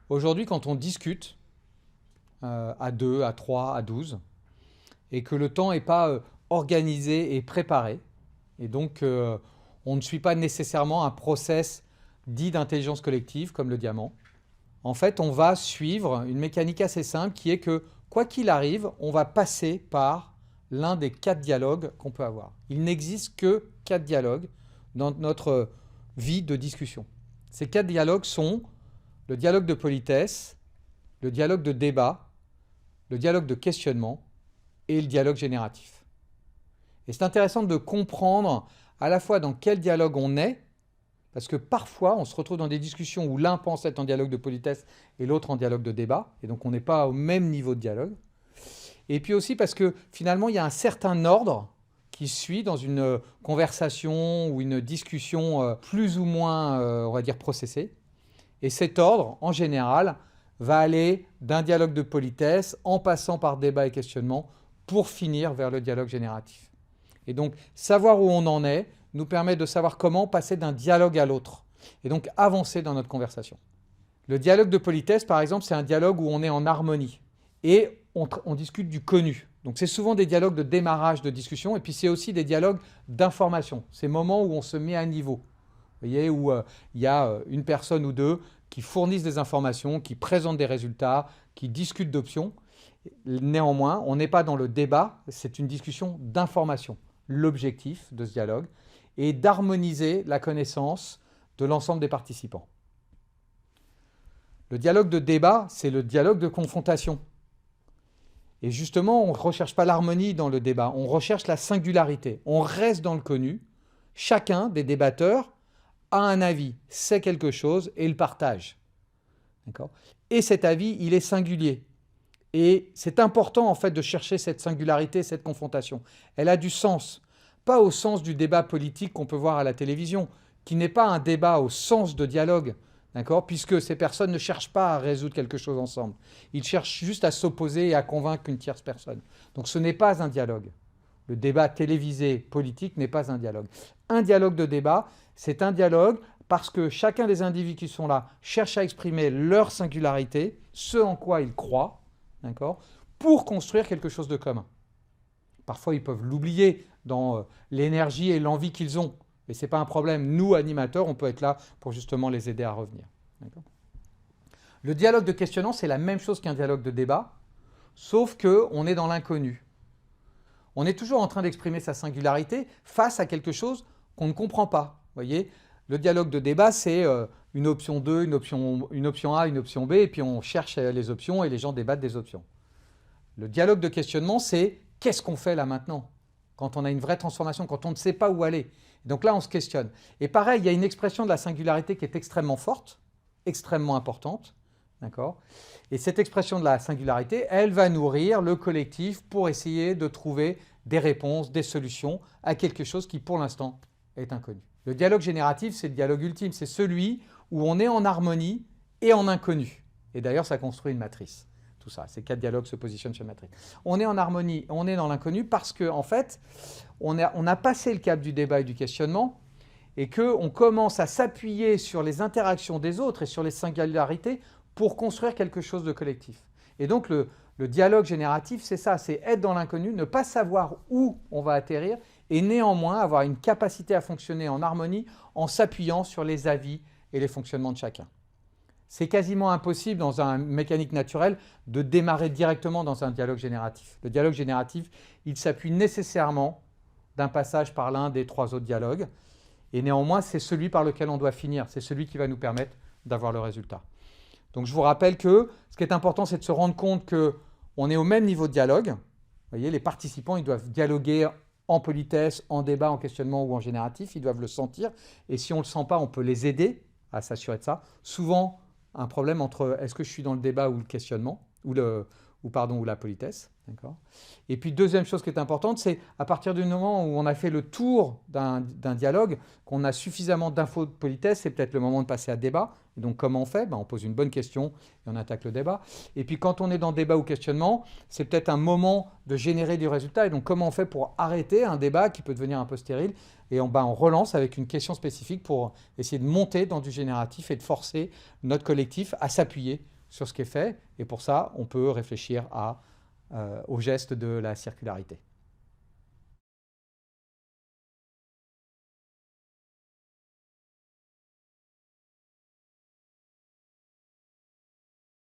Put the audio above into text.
Aujourd'hui, quand on discute à 2, à 3, à 12, et que le temps n'est pas organisé et préparé, et donc on ne suit pas nécessairement un process dit d'intelligence collective comme le diamant, en fait, on va suivre une mécanique assez simple qui est que, quoi qu'il arrive, on va passer par l'un des 4 dialogues qu'on peut avoir. Il n'existe que 4 dialogues dans notre vie de discussion. Ces 4 dialogues sont le dialogue de politesse, le dialogue de débat, le dialogue de questionnement et le dialogue génératif. Et c'est intéressant de comprendre à la fois dans quel dialogue on est, parce que parfois on se retrouve dans des discussions où l'un pense être en dialogue de politesse et l'autre en dialogue de débat, et donc on n'est pas au même niveau de dialogue. Et puis aussi parce que finalement il y a un certain ordre qui suit dans une conversation ou une discussion plus ou moins, on va dire, processée. Et cet ordre, en général, va aller d'un dialogue de politesse en passant par débat et questionnement pour finir vers le dialogue génératif. Et donc, savoir où on en est nous permet de savoir comment passer d'un dialogue à l'autre et donc avancer dans notre conversation. Le dialogue de politesse, par exemple, c'est un dialogue où on est en harmonie et on discute du connu. Donc c'est souvent des dialogues de démarrage de discussion et puis c'est aussi des dialogues d'information. Ces moments où on se met à niveau. Vous voyez, où il y a une personne ou deux qui fournissent des informations, qui présentent des résultats, qui discutent d'options. Néanmoins, on n'est pas dans le débat, c'est une discussion d'information. L'objectif de ce dialogue est d'harmoniser la connaissance de l'ensemble des participants. Le dialogue de débat, c'est le dialogue de confrontation. Et justement, on ne recherche pas l'harmonie dans le débat, on recherche la singularité. On reste dans le connu. Chacun des débatteurs a un avis, sait quelque chose et le partage. D'accord ? Et cet avis, il est singulier. Et c'est important en fait de chercher cette singularité, cette confrontation. Elle a du sens, pas au sens du débat politique qu'on peut voir à la télévision, qui n'est pas un débat au sens de dialogue, d'accord ? Puisque ces personnes ne cherchent pas à résoudre quelque chose ensemble. Ils cherchent juste à s'opposer et à convaincre une tierce personne. Donc ce n'est pas un dialogue. Le débat télévisé politique n'est pas un dialogue. Un dialogue de débat, c'est un dialogue parce que chacun des individus qui sont là cherche à exprimer leur singularité, ce en quoi ils croient, d'accord, pour construire quelque chose de commun. Parfois, ils peuvent l'oublier dans l'énergie et l'envie qu'ils ont. Mais ce n'est pas un problème. Nous, animateurs, on peut être là pour justement les aider à revenir. Le dialogue de questionnement, c'est la même chose qu'un dialogue de débat, sauf qu'on est dans l'inconnu. On est toujours en train d'exprimer sa singularité face à quelque chose qu'on ne comprend pas. Vous voyez, le dialogue de débat, c'est une option 2, une option A, une option B, et puis on cherche les options et les gens débattent des options. Le dialogue de questionnement, c'est qu'est-ce qu'on fait là maintenant ? Quand on a une vraie transformation, quand on ne sait pas où aller. Donc là, on se questionne. Et pareil, il y a une expression de la singularité qui est extrêmement forte, extrêmement importante. D'accord ? Et cette expression de la singularité, elle va nourrir le collectif pour essayer de trouver des réponses, des solutions à quelque chose qui, pour l'instant, est inconnu. Le dialogue génératif, c'est le dialogue ultime. C'est celui où on est en harmonie et en inconnu. Et d'ailleurs, ça construit une matrice. Tout ça, ces 4 dialogues se positionnent sur une matrice. On est en harmonie, on est dans l'inconnu parce qu'en fait, on a passé le cap du débat et du questionnement et qu'on commence à s'appuyer sur les interactions des autres et sur les singularités pour construire quelque chose de collectif. Et donc, le dialogue génératif, c'est ça, c'est être dans l'inconnu, ne pas savoir où on va atterrir et néanmoins avoir une capacité à fonctionner en harmonie en s'appuyant sur les avis et les fonctionnements de chacun. C'est quasiment impossible dans une mécanique naturelle de démarrer directement dans un dialogue génératif. Le dialogue génératif, il s'appuie nécessairement d'un passage par l'un des 3 autres dialogues et néanmoins, c'est celui par lequel on doit finir, c'est celui qui va nous permettre d'avoir le résultat. Donc je vous rappelle que ce qui est important, c'est de se rendre compte qu'on est au même niveau de dialogue. Vous voyez, les participants, ils doivent dialoguer en politesse, en débat, en questionnement ou en génératif, ils doivent le sentir. Et si on ne le sent pas, on peut les aider à s'assurer de ça. Souvent, un problème entre est-ce que je suis dans le débat ou le questionnement, ou la politesse. Et puis deuxième chose qui est importante, c'est à partir du moment où on a fait le tour d'un dialogue, qu'on a suffisamment d'infos de politesse, c'est peut-être le moment de passer à débat. Et donc comment on fait ? On pose une bonne question et on attaque le débat. Et puis quand on est dans débat ou questionnement, c'est peut-être un moment de générer du résultat. Et donc comment on fait pour arrêter un débat qui peut devenir un peu stérile ? Et on relance avec une question spécifique pour essayer de monter dans du génératif et de forcer notre collectif à s'appuyer sur ce qui est fait. Et pour ça, on peut réfléchir au geste de la circularité.